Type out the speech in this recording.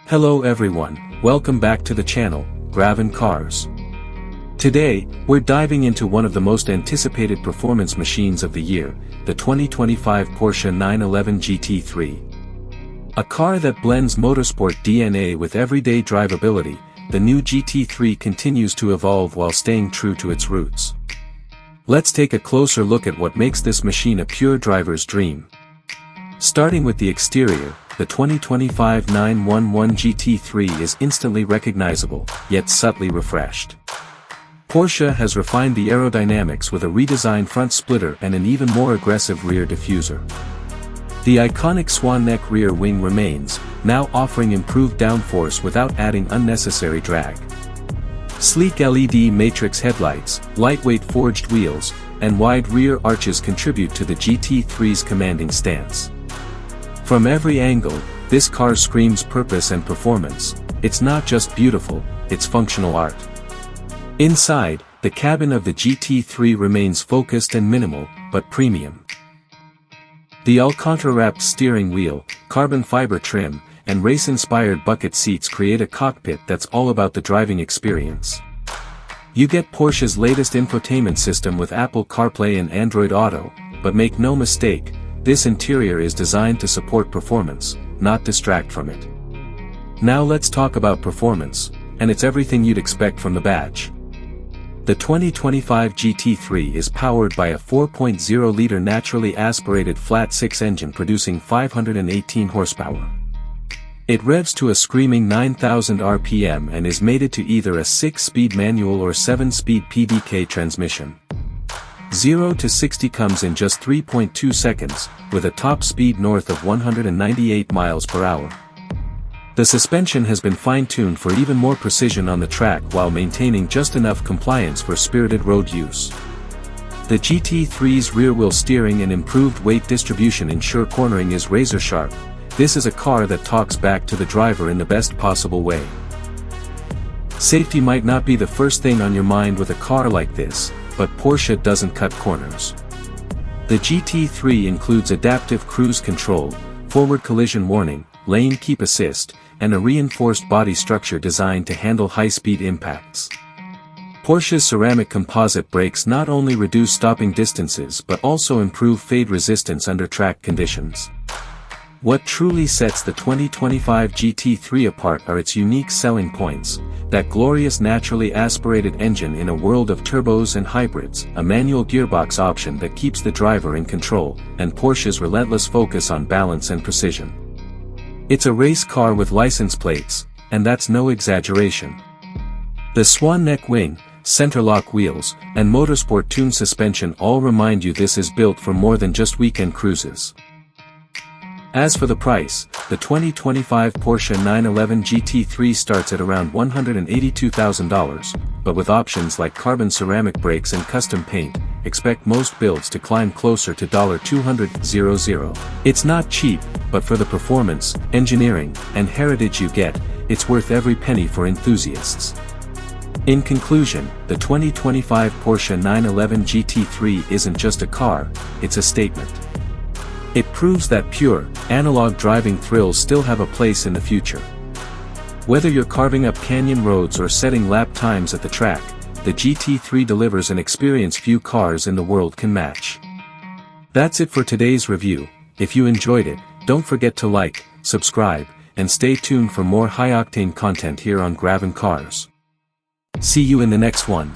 Hello everyone, welcome back to the channel, Gravon Cars. Today, we're diving into one of the most anticipated performance machines of the year, the 2025 Porsche 911 GT3. A car that blends motorsport DNA with everyday drivability, the new GT3 continues to evolve while staying true to its roots. Let's take a closer look at what makes this machine a pure driver's dream. Starting with the exterior, the 2025 911 GT3 is instantly recognizable, yet subtly refreshed. Porsche has refined the aerodynamics with a redesigned front splitter and an even more aggressive rear diffuser. The iconic swan neck rear wing remains, now offering improved downforce without adding unnecessary drag. Sleek LED matrix headlights, lightweight forged wheels, and wide rear arches contribute to the GT3's commanding stance. From every angle, this car screams purpose and performance. It's not just beautiful, it's functional art. Inside, the cabin of the GT3 remains focused and minimal, but premium. The Alcantara-wrapped steering wheel, carbon fiber trim, and race-inspired bucket seats create a cockpit that's all about the driving experience. You get Porsche's latest infotainment system with Apple CarPlay and Android Auto, but make no mistake, this interior is designed to support performance, not distract from it. Now let's talk about performance, and it's everything you'd expect from the badge. The 2025 GT3 is powered by a 4.0-liter naturally aspirated flat-six engine producing 518 horsepower. It revs to a screaming 9,000 RPM and is mated to either a 6-speed manual or 7-speed PDK transmission. 0 to 60 comes in just 3.2 seconds, with a top speed north of 198 miles per hour. The suspension has been fine-tuned for even more precision on the track while maintaining just enough compliance for spirited road use. The GT3's rear-wheel steering and improved weight distribution ensure cornering is razor-sharp. This is a car that talks back to the driver in the best possible way. Safety might not be the first thing on your mind with a car like this, but Porsche doesn't cut corners. The GT3 includes adaptive cruise control, forward collision warning, lane keep assist, and a reinforced body structure designed to handle high-speed impacts. Porsche's ceramic composite brakes not only reduce stopping distances but also improve fade resistance under track conditions. What truly sets the 2025 GT3 apart are its unique selling points, that glorious naturally aspirated engine in a world of turbos and hybrids, a manual gearbox option that keeps the driver in control, and Porsche's relentless focus on balance and precision. It's a race car with license plates, and that's no exaggeration. The swan neck wing, center-lock wheels, and motorsport-tuned suspension all remind you this is built for more than just weekend cruises. As for the price, the 2025 Porsche 911 GT3 starts at around $182,000, but with options like carbon ceramic brakes and custom paint, expect most builds to climb closer to $200,000. It's not cheap, but for the performance, engineering, and heritage you get, it's worth every penny for enthusiasts. In conclusion, the 2025 Porsche 911 GT3 isn't just a car, it's a statement. It proves that pure, analog driving thrills still have a place in the future. Whether you're carving up canyon roads or setting lap times at the track, the GT3 delivers an experience few cars in the world can match. That's it for today's review. If you enjoyed it, don't forget to like, subscribe, and stay tuned for more high-octane content here on Gravon Cars. See you in the next one.